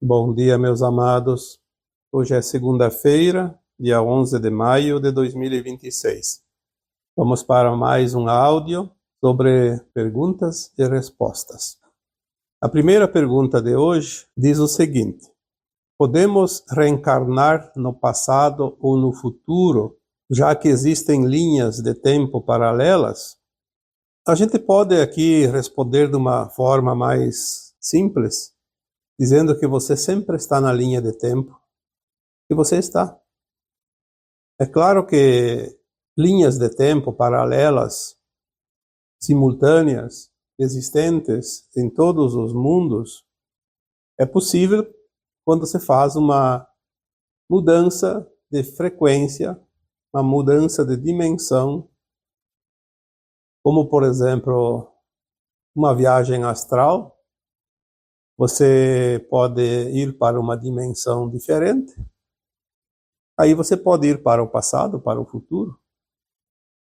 Bom dia, meus amados. Hoje é segunda-feira, dia 11 de maio de 2026. Vamos para mais um áudio sobre perguntas e respostas. A primeira pergunta de hoje diz o seguinte: podemos reencarnar no passado ou no futuro, já que existem linhas de tempo paralelas? A gente pode aqui responder de uma forma mais simples, dizendo que você sempre está na linha de tempo que você está. É claro que linhas de tempo paralelas, simultâneas, existentes em todos os mundos, é possível quando se faz uma mudança de frequência, uma mudança de dimensão, como, por exemplo, uma viagem astral. Você pode ir para uma dimensão diferente. Aí você pode ir para o passado, para o futuro.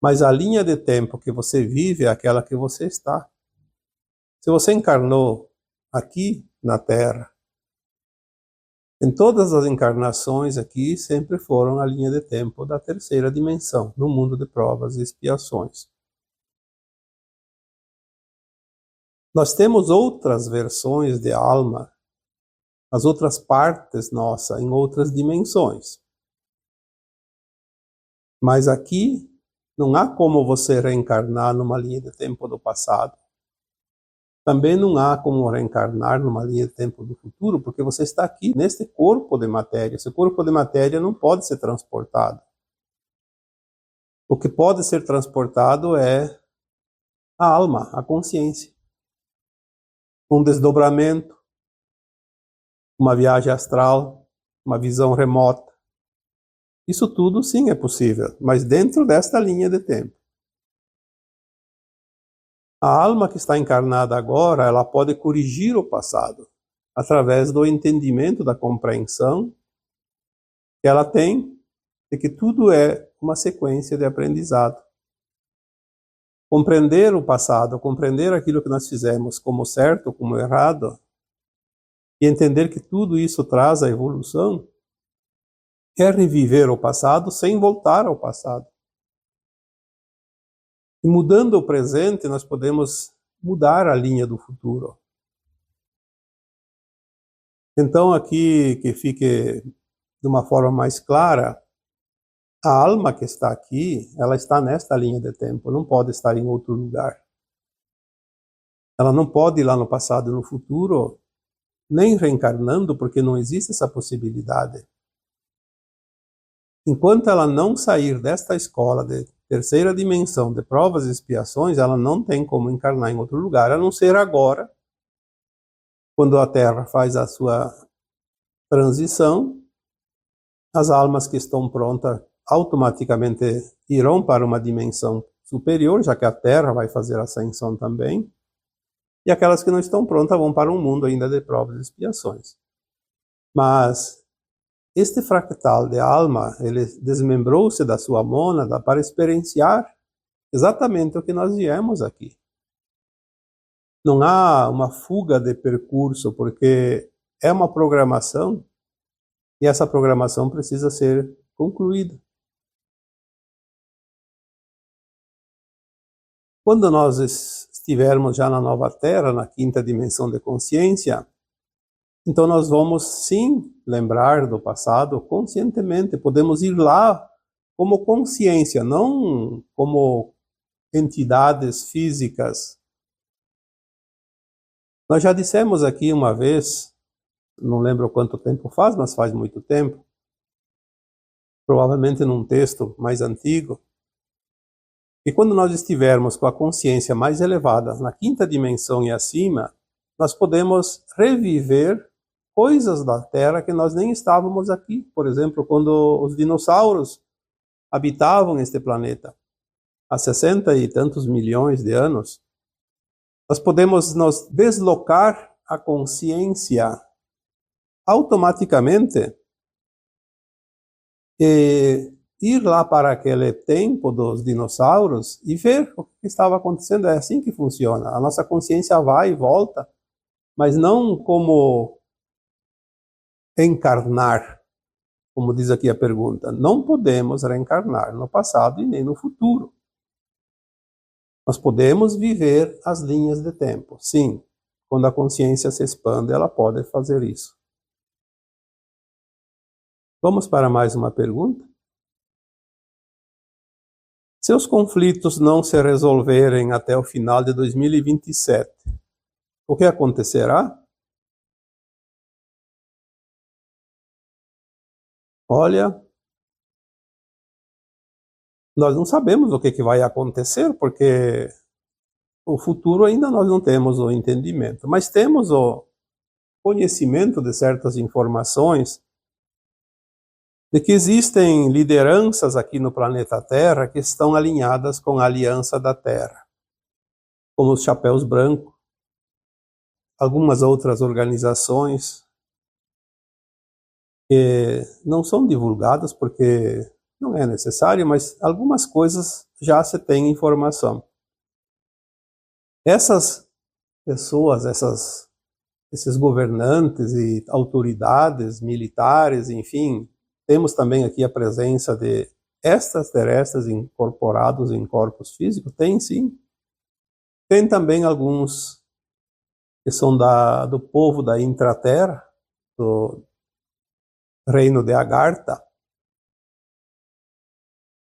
Mas a linha de tempo que você vive é aquela que você está. Se você encarnou aqui na Terra, em todas as encarnações aqui sempre foram a linha de tempo da terceira dimensão, no mundo de provas e expiações. Nós temos outras versões de alma, as outras partes nossas, em outras dimensões. Mas aqui não há como você reencarnar numa linha de tempo do passado. Também não há como reencarnar numa linha de tempo do futuro, porque você está aqui, neste corpo de matéria. Esse corpo de matéria não pode ser transportado. O que pode ser transportado é a alma, a consciência. Um desdobramento, uma viagem astral, uma visão remota. Isso tudo sim é possível, mas dentro desta linha de tempo. A alma que está encarnada agora, ela pode corrigir o passado através do entendimento, da compreensão que ela tem de que tudo é uma sequência de aprendizado. Compreender o passado, compreender aquilo que nós fizemos como certo, como errado, e entender que tudo isso traz a evolução, é reviver o passado sem voltar ao passado. E mudando o presente, nós podemos mudar a linha do futuro. Então, aqui, que fique de uma forma mais clara, a alma que está aqui, ela está nesta linha de tempo, não pode estar em outro lugar. Ela não pode ir lá no passado e no futuro, nem reencarnando, porque não existe essa possibilidade. Enquanto ela não sair desta escola de terceira dimensão de provas e expiações, ela não tem como encarnar em outro lugar, a não ser agora, quando a Terra faz a sua transição, as almas que estão prontas automaticamente irão para uma dimensão superior, já que a Terra vai fazer a ascensão também, e aquelas que não estão prontas vão para um mundo ainda de provas e expiações. Mas este fractal de alma, ele desmembrou-se da sua mônada para experienciar exatamente o que nós viemos aqui. Não há uma fuga de percurso, porque é uma programação e essa programação precisa ser concluída. Quando nós estivermos já na nova Terra, na quinta dimensão de consciência, então nós vamos sim lembrar do passado conscientemente. Podemos ir lá como consciência, não como entidades físicas. Nós já dissemos aqui uma vez, não lembro quanto tempo faz, mas faz muito tempo, provavelmente num texto mais antigo, e quando nós estivermos com a consciência mais elevada, na quinta dimensão e acima, nós podemos reviver coisas da Terra que nós nem estávamos aqui. Por exemplo, quando os dinossauros habitavam este planeta, há 60 e tantos milhões de anos, nós podemos nos deslocar a consciência automaticamente e ir lá para aquele tempo dos dinossauros e ver o que estava acontecendo. É assim que funciona. A nossa consciência vai e volta, mas não como encarnar, como diz aqui a pergunta. Não podemos reencarnar no passado e nem no futuro. Nós podemos viver as linhas de tempo. Sim, quando a consciência se expande, ela pode fazer isso. Vamos para mais uma pergunta? Se os conflitos não se resolverem até o final de 2027, o que acontecerá? Olha, nós não sabemos o que vai acontecer, porque o futuro ainda nós não temos o entendimento, mas temos o conhecimento de certas informações de que existem lideranças aqui no planeta Terra que estão alinhadas com a Aliança da Terra, como os Chapéus Brancos, algumas outras organizações que não são divulgadas porque não é necessário, mas algumas coisas já se tem informação. Essas pessoas, esses governantes e autoridades militares, enfim, temos também aqui a presença de extraterrestres incorporados em corpos físicos? Tem sim. Tem também alguns que são do povo da intraterra, do reino de Agartha,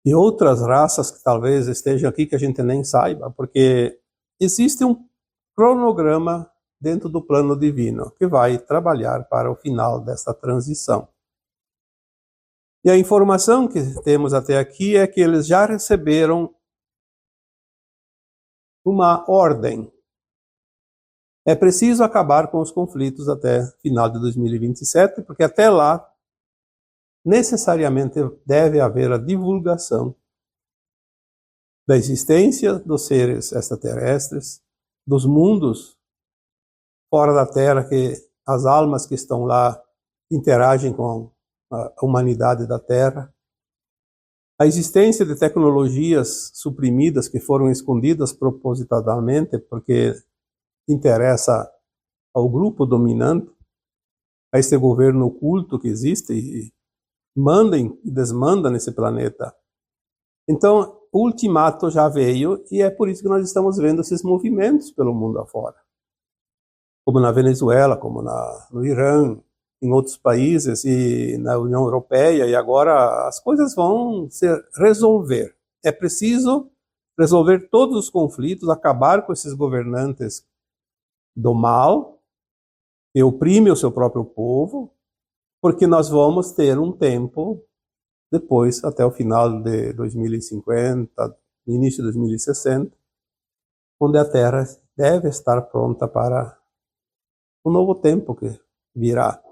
e outras raças que talvez estejam aqui que a gente nem saiba, porque existe um cronograma dentro do plano divino que vai trabalhar para o final dessa transição. E a informação que temos até aqui é que eles já receberam uma ordem. É preciso acabar com os conflitos até final de 2027, porque até lá necessariamente deve haver a divulgação da existência dos seres extraterrestres, dos mundos fora da Terra, que as almas que estão lá interagem com a humanidade da Terra, a existência de tecnologias suprimidas que foram escondidas propositadamente porque interessa ao grupo dominante, a este governo oculto que existe e manda e desmanda nesse planeta. Então, o ultimato já veio e é por isso que nós estamos vendo esses movimentos pelo mundo afora. Como na Venezuela, como no Irã, em outros países e na União Europeia, e agora as coisas vão se resolver. É preciso resolver todos os conflitos, acabar com esses governantes do mal, que oprimem o seu próprio povo, porque nós vamos ter um tempo depois, até o final de 2050, início de 2060, onde a Terra deve estar pronta para um novo tempo que virá.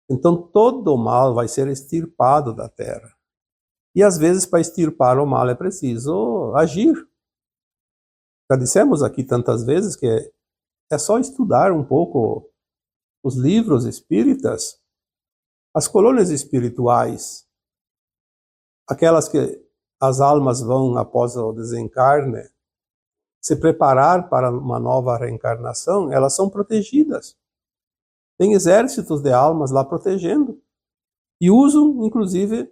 Então todo o mal vai ser extirpado da Terra. E às vezes para extirpar o mal é preciso agir. Já dissemos aqui tantas vezes que é só estudar um pouco os livros espíritas, as colônias espirituais, aquelas que as almas vão após o desencarne se preparar para uma nova reencarnação, elas são protegidas. Tem exércitos de almas lá protegendo. E usam, inclusive,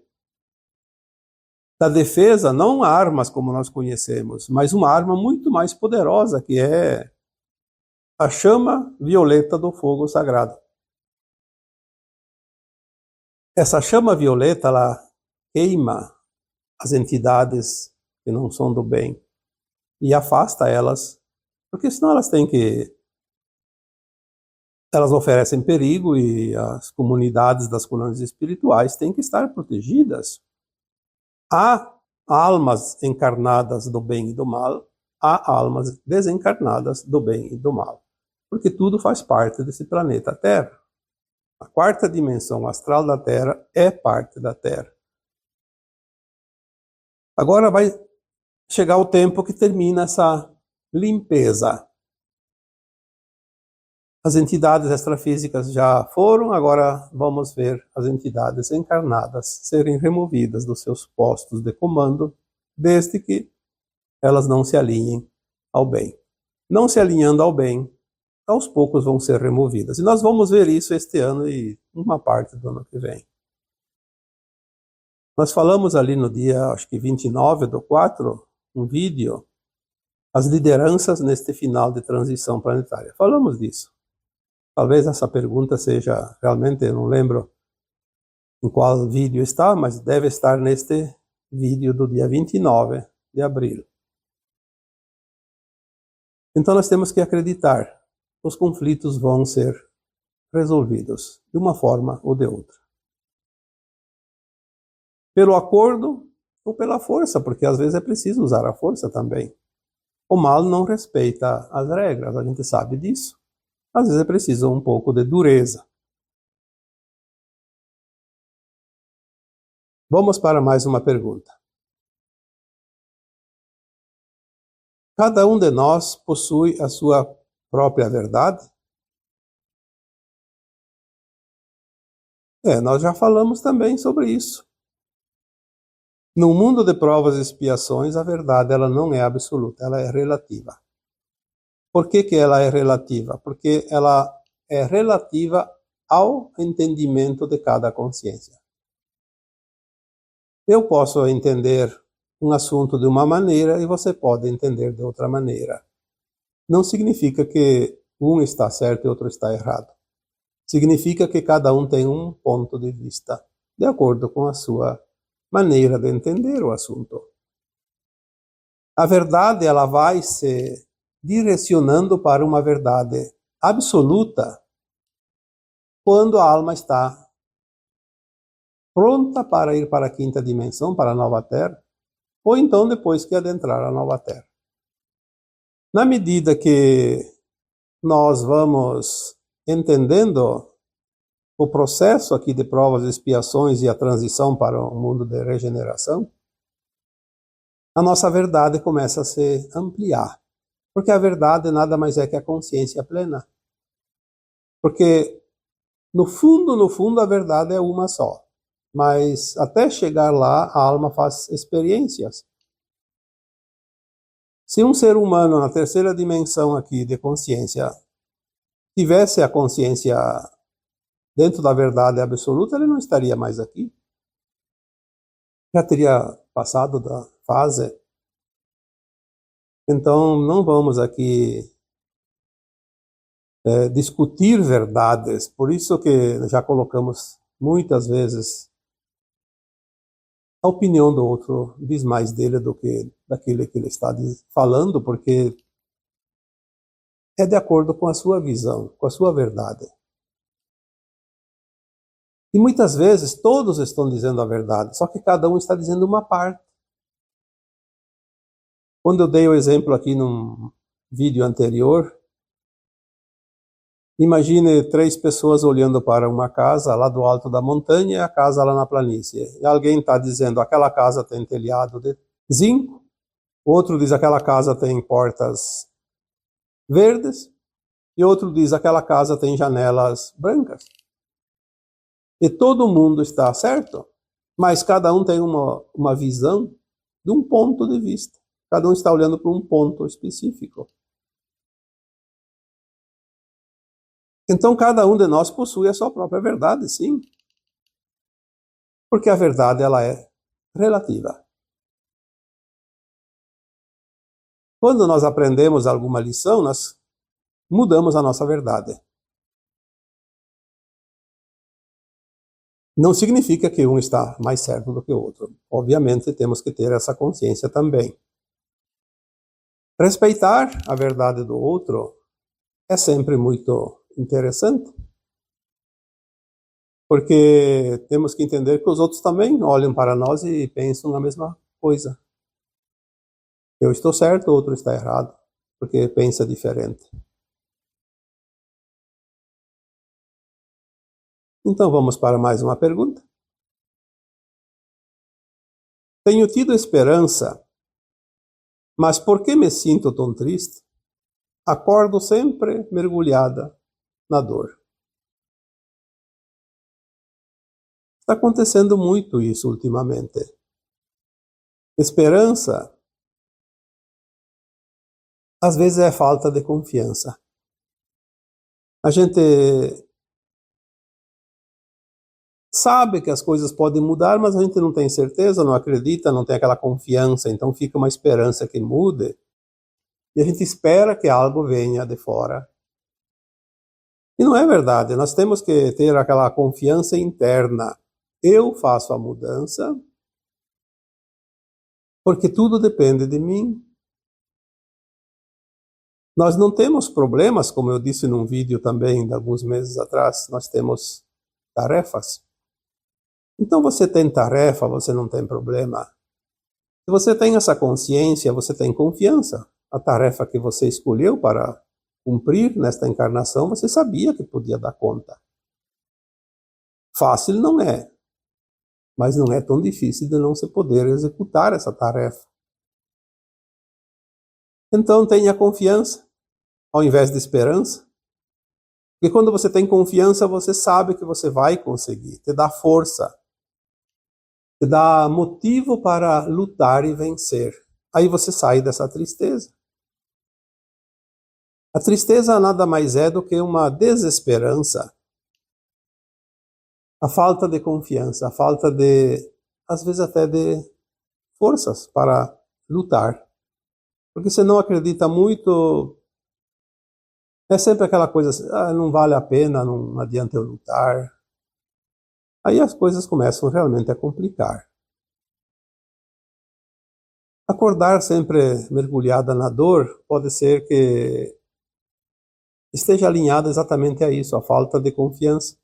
da defesa, não armas como nós conhecemos, mas uma arma muito mais poderosa, que é a chama violeta do fogo sagrado. Essa chama violeta, ela queima as entidades que não são do bem e afasta elas, porque senão elas oferecem perigo e as comunidades das colônias espirituais têm que estar protegidas. Há almas encarnadas do bem e do mal, há almas desencarnadas do bem e do mal, porque tudo faz parte desse planeta Terra. A quarta dimensão astral da Terra é parte da Terra. Agora vai chegar o tempo que termina essa limpeza. As entidades extrafísicas já foram, agora vamos ver as entidades encarnadas serem removidas dos seus postos de comando, desde que elas não se alinhem ao bem. Não se alinhando ao bem, aos poucos vão ser removidas. E nós vamos ver isso este ano e uma parte do ano que vem. Nós falamos ali no dia, acho que 29/4, um vídeo, as lideranças neste final de transição planetária. Falamos disso. Talvez essa pergunta seja, realmente, eu não lembro em qual vídeo está, mas deve estar neste vídeo do dia 29 de abril. Então nós temos que acreditar que os conflitos vão ser resolvidos de uma forma ou de outra. Pelo acordo ou pela força, porque às vezes é preciso usar a força também. O mal não respeita as regras, a gente sabe disso. Às vezes é preciso um pouco de dureza. Vamos para mais uma pergunta. Cada um de nós possui a sua própria verdade? Nós já falamos também sobre isso. No mundo de provas e expiações, a verdade ela não é absoluta, ela é relativa. Por que ela é relativa? Porque ela é relativa ao entendimento de cada consciência. Eu posso entender um assunto de uma maneira e você pode entender de outra maneira. Não significa que um está certo e outro está errado. Significa que cada um tem um ponto de vista, de acordo com a sua maneira de entender o assunto. A verdade ela vai se direcionando para uma verdade absoluta quando a alma está pronta para ir para a quinta dimensão, para a nova Terra, ou então depois que adentrar a nova Terra. Na medida que nós vamos entendendo o processo aqui de provas e expiações e a transição para o mundo de regeneração, a nossa verdade começa a se ampliar. Porque a verdade nada mais é que a consciência plena. Porque, no fundo, a verdade é uma só. Mas até chegar lá, a alma faz experiências. Se um ser humano na terceira dimensão aqui de consciência tivesse a consciência dentro da verdade absoluta, ele não estaria mais aqui. Já teria passado da fase. Então, não vamos aqui discutir verdades. Por isso que já colocamos muitas vezes a opinião do outro diz mais dele do que daquele que ele está falando, porque é de acordo com a sua visão, com a sua verdade. E muitas vezes todos estão dizendo a verdade, só que cada um está dizendo uma parte. Quando eu dei o exemplo aqui num vídeo anterior, imagine 3 pessoas olhando para uma casa lá do alto da montanha e a casa lá na planície. E alguém está dizendo, aquela casa tem telhado de zinco, outro diz, aquela casa tem portas verdes, e outro diz, aquela casa tem janelas brancas. E todo mundo está certo, mas cada um tem uma visão de um ponto de vista. Cada um está olhando para um ponto específico. Então, cada um de nós possui a sua própria verdade, sim. Porque a verdade, ela é relativa. Quando nós aprendemos alguma lição, nós mudamos a nossa verdade. Não significa que um está mais certo do que o outro. Obviamente, temos que ter essa consciência também. Respeitar a verdade do outro é sempre muito interessante, porque temos que entender que os outros também olham para nós e pensam a mesma coisa. Eu estou certo, o outro está errado, porque pensa diferente. Então vamos para mais uma pergunta. Tenho tido esperança, mas por que me sinto tão triste? Acordo sempre mergulhada na dor. Está acontecendo muito isso ultimamente. Esperança, às vezes, é falta de confiança. A gente sabe que as coisas podem mudar, mas a gente não tem certeza, não acredita, não tem aquela confiança, então fica uma esperança que mude, e a gente espera que algo venha de fora. E não é verdade, nós temos que ter aquela confiança interna. Eu faço a mudança, porque tudo depende de mim. Nós não temos problemas, como eu disse num vídeo também de alguns meses atrás, nós temos tarefas. Então você tem tarefa, você não tem problema. Se você tem essa consciência, você tem confiança. A tarefa que você escolheu para cumprir nesta encarnação, você sabia que podia dar conta. Fácil não é, mas não é tão difícil de não se poder executar essa tarefa. Então tenha confiança, ao invés de esperança. Porque quando você tem confiança, você sabe que você vai conseguir, te dá força, te dá motivo para lutar e vencer. Aí você sai dessa tristeza. A tristeza nada mais é do que uma desesperança, a falta de confiança, a falta de, às vezes até de forças para lutar. Porque você não acredita muito, é sempre aquela coisa assim, não vale a pena, não adianta eu lutar. Aí as coisas começam realmente a complicar. Acordar sempre mergulhada na dor pode ser que esteja alinhado exatamente a isso, a falta de confiança.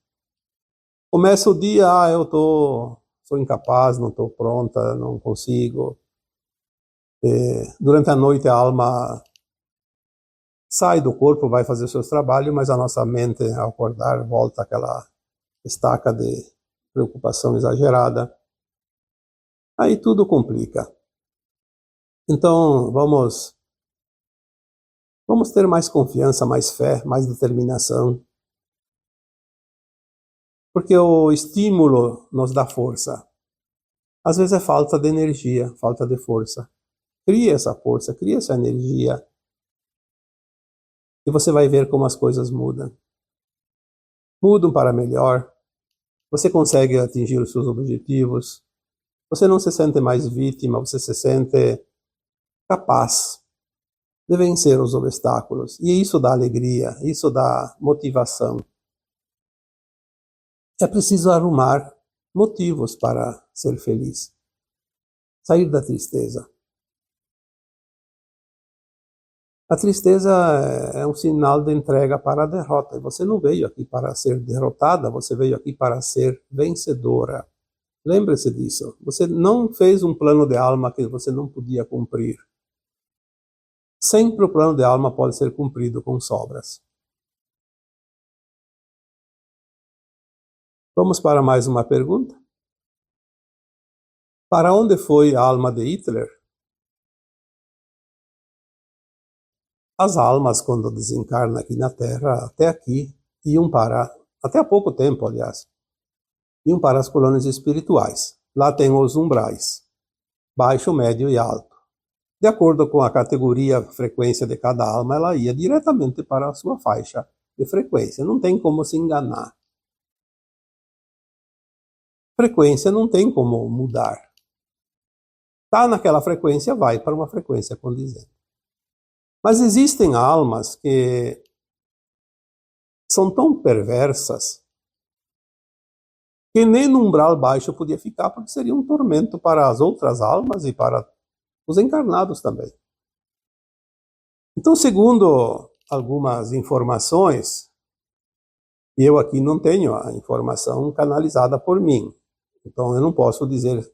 Começa o dia, eu sou incapaz, não estou pronta, não consigo. Durante a noite a alma sai do corpo, vai fazer os seus trabalhos, mas a nossa mente, ao acordar, volta àquela estaca de preocupação exagerada. Aí tudo complica. Então, vamos ter mais confiança, mais fé, mais determinação. Porque o estímulo nos dá força. Às vezes é falta de energia, falta de força. Cria essa força, cria essa energia. E você vai ver como as coisas mudam. Mudam para melhor. Você consegue atingir os seus objetivos. Você não se sente mais vítima, você se sente capaz de vencer os obstáculos. E isso dá alegria, isso dá motivação. É preciso arrumar motivos para ser feliz. Sair da tristeza. A tristeza é um sinal de entrega para a derrota. E você não veio aqui para ser derrotada, você veio aqui para ser vencedora. Lembre-se disso. Você não fez um plano de alma que você não podia cumprir. Sempre o plano de alma pode ser cumprido com sobras. Vamos para mais uma pergunta. Para onde foi a alma de Hitler? As almas, quando desencarnam aqui na Terra, até aqui, iam para, até há pouco tempo, aliás, iam para as colônias espirituais. Lá tem os umbrais, baixo, médio e alto. De acordo com a categoria, a frequência de cada alma, ela ia diretamente para a sua faixa de frequência. Não tem como se enganar. Frequência não tem como mudar. Está naquela frequência, vai para uma frequência condizente. Mas existem almas que são tão perversas que nem no umbral baixo podia ficar, porque seria um tormento para as outras almas e para os encarnados também. Então, segundo algumas informações, eu aqui não tenho a informação canalizada por mim, então eu não posso dizer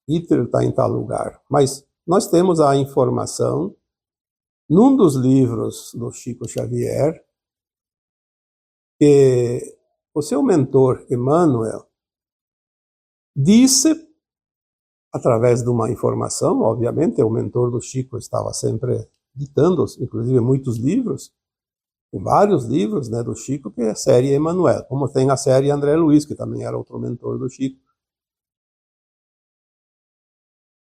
Hitler está em tal lugar, mas nós temos a informação num dos livros do Chico Xavier que o seu mentor Emmanuel disse, através de uma informação, obviamente, o mentor do Chico estava sempre ditando, inclusive muitos livros, vários livros, né, do Chico, que é a série Emmanuel, como tem a série André Luiz, que também era outro mentor do Chico.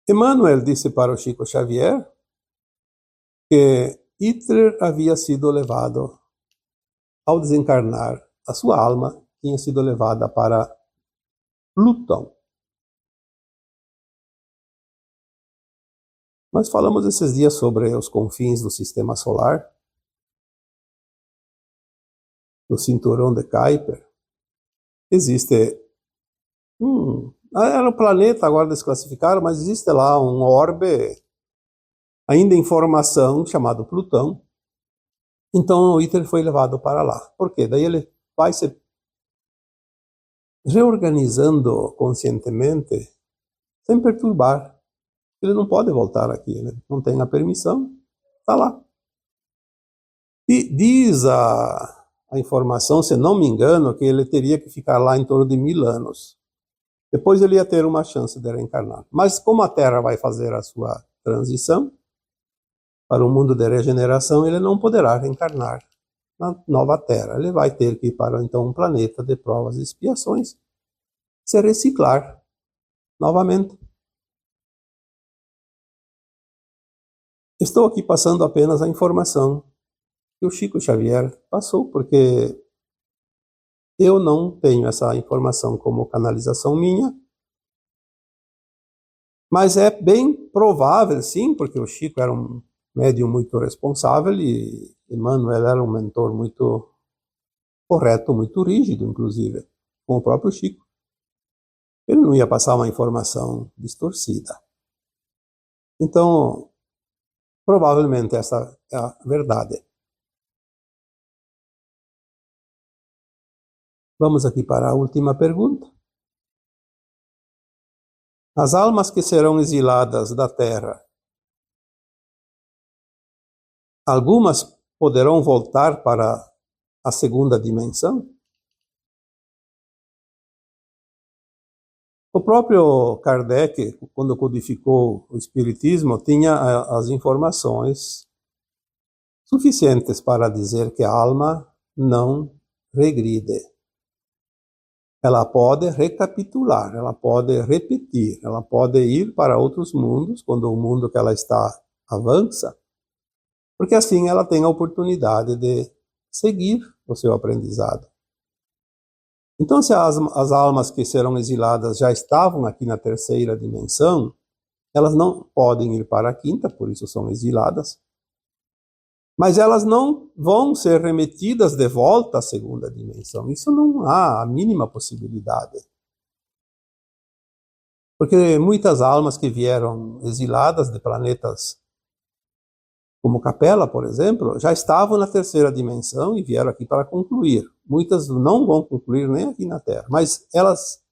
Emmanuel disse para o Chico Xavier que Hitler havia sido levado ao desencarnar, a sua alma tinha sido levada para Plutão. Nós falamos esses dias sobre os confins do sistema solar, do cinturão de Kuiper. Existe era um planeta, agora desclassificaram, mas existe lá um orbe ainda em formação chamado Plutão. Então o ITER foi levado para lá. Por quê? Daí ele vai se reorganizando conscientemente, sem perturbar. Ele não pode voltar aqui, ele não tem a permissão, está lá. E diz a informação, se não me engano, que ele teria que ficar lá em torno de 1000 anos. Depois ele ia ter uma chance de reencarnar. Mas como a Terra vai fazer a sua transição para o mundo de regeneração, ele não poderá reencarnar na nova Terra. Ele vai ter que ir para, então, um planeta de provas e expiações, se reciclar novamente. Estou aqui passando apenas a informação que o Chico Xavier passou, porque eu não tenho essa informação como canalização minha, mas é bem provável, sim, porque o Chico era um médium muito responsável e Emmanuel era um mentor muito correto, muito rígido, inclusive, com o próprio Chico. Ele não ia passar uma informação distorcida. Então, provavelmente essa é a verdade. Vamos aqui para a última pergunta. As almas que serão exiladas da Terra, algumas poderão voltar para a segunda dimensão? O próprio Kardec, quando codificou o Espiritismo, tinha as informações suficientes para dizer que a alma não regride. Ela pode recapitular, ela pode repetir, ela pode ir para outros mundos, quando o mundo que ela está avança, porque assim ela tem a oportunidade de seguir o seu aprendizado. Então, se as almas que serão exiladas já estavam aqui na terceira dimensão, elas não podem ir para a quinta, por isso são exiladas, mas elas não vão ser remetidas de volta à segunda dimensão. Isso não há a mínima possibilidade. Porque muitas almas que vieram exiladas de planetas como Capela, por exemplo, já estavam na terceira dimensão e vieram aqui para concluir. Muitas não vão concluir nem aqui na Terra, mas elas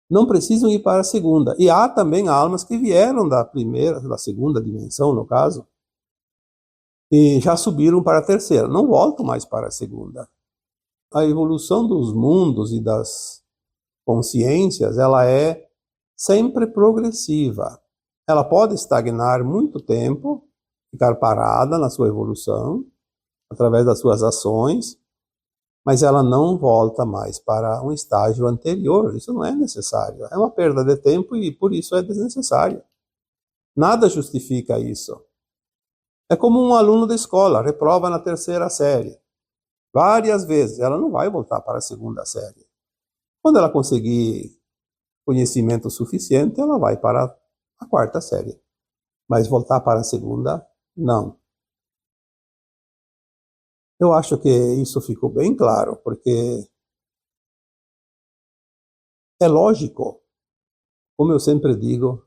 não precisam ir para a segunda. E há também almas que vieram da segunda dimensão, no caso, e já subiram para a terceira, não voltam mais para a segunda. A evolução dos mundos e das consciências, ela é sempre progressiva. Ela pode estagnar muito tempo, ficar parada na sua evolução, através das suas ações, mas ela não volta mais para um estágio anterior. Isso não é necessário. É uma perda de tempo e por isso é desnecessário. Nada justifica isso. É como um aluno da escola, reprova na terceira série. Várias vezes, ela não vai voltar para a segunda série. Quando ela conseguir conhecimento suficiente, ela vai para a quarta série. Mas voltar para a segunda, não. Eu acho que isso ficou bem claro, porque é lógico, como eu sempre digo,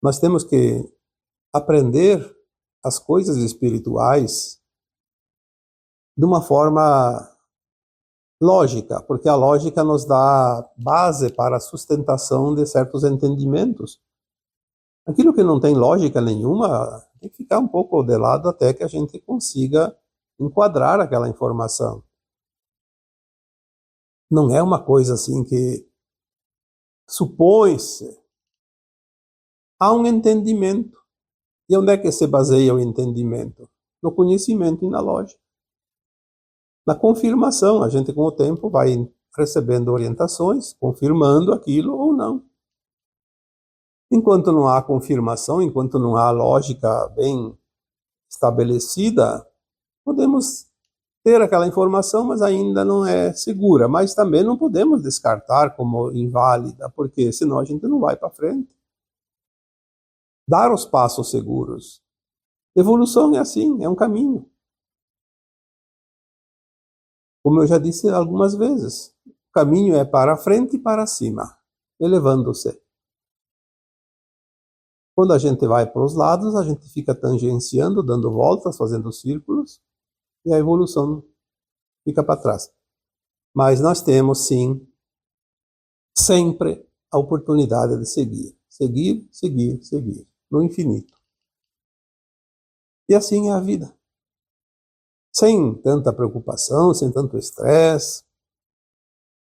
nós temos que aprender as coisas espirituais de uma forma lógica, porque a lógica nos dá base para a sustentação de certos entendimentos. Aquilo que não tem lógica nenhuma tem que ficar um pouco de lado até que a gente consiga enquadrar aquela informação. Não é uma coisa assim que supõe-se. Há um entendimento. E onde é que se baseia o entendimento? No conhecimento e na lógica. Na confirmação, a gente com o tempo vai recebendo orientações, confirmando aquilo ou não. Enquanto não há confirmação, enquanto não há lógica bem estabelecida, podemos ter aquela informação, mas ainda não é segura. Mas também não podemos descartar como inválida, porque senão a gente não vai para frente. Dar os passos seguros. Evolução é assim, é um caminho. Como eu já disse algumas vezes, o caminho é para frente e para cima, elevando-se. Quando a gente vai para os lados, a gente fica tangenciando, dando voltas, fazendo círculos, e a evolução fica para trás. Mas nós temos, sim, sempre a oportunidade de seguir. Seguir, seguir, seguir, no infinito. E assim é a vida. Sem tanta preocupação, sem tanto estresse.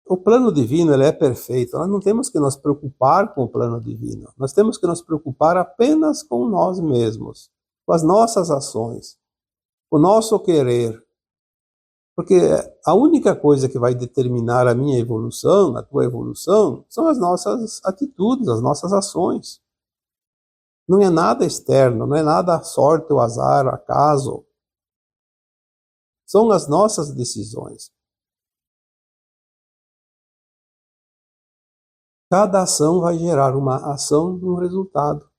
O plano divino, ele é perfeito. Nós não temos que nos preocupar com o plano divino. Nós temos que nos preocupar apenas com nós mesmos, com as nossas ações, o nosso querer. Porque a única coisa que vai determinar a minha evolução, a tua evolução, são as nossas atitudes, as nossas ações. Não é nada externo, não é nada sorte ou azar, acaso. São as nossas decisões. Cada ação vai gerar uma ação, um resultado.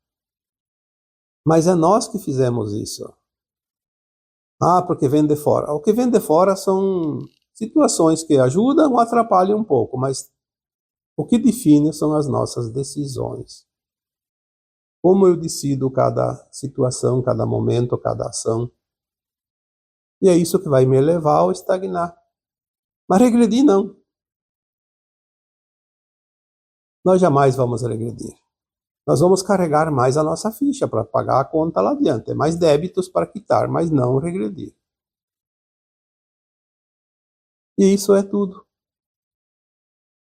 Mas é nós que fizemos isso. Ah, porque vem de fora. O que vem de fora são situações que ajudam ou atrapalham um pouco, mas o que define são as nossas decisões. Como eu decido cada situação, cada momento, cada ação. E é isso que vai me levar ao estagnar. Mas regredir não. Nós jamais vamos regredir. Nós vamos carregar mais a nossa ficha para pagar a conta lá adiante. Mais débitos para quitar, mas não regredir. E isso é tudo.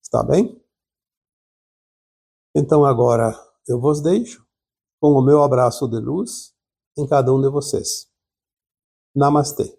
Está bem? Então agora eu vos deixo com o meu abraço de luz em cada um de vocês. Namastê.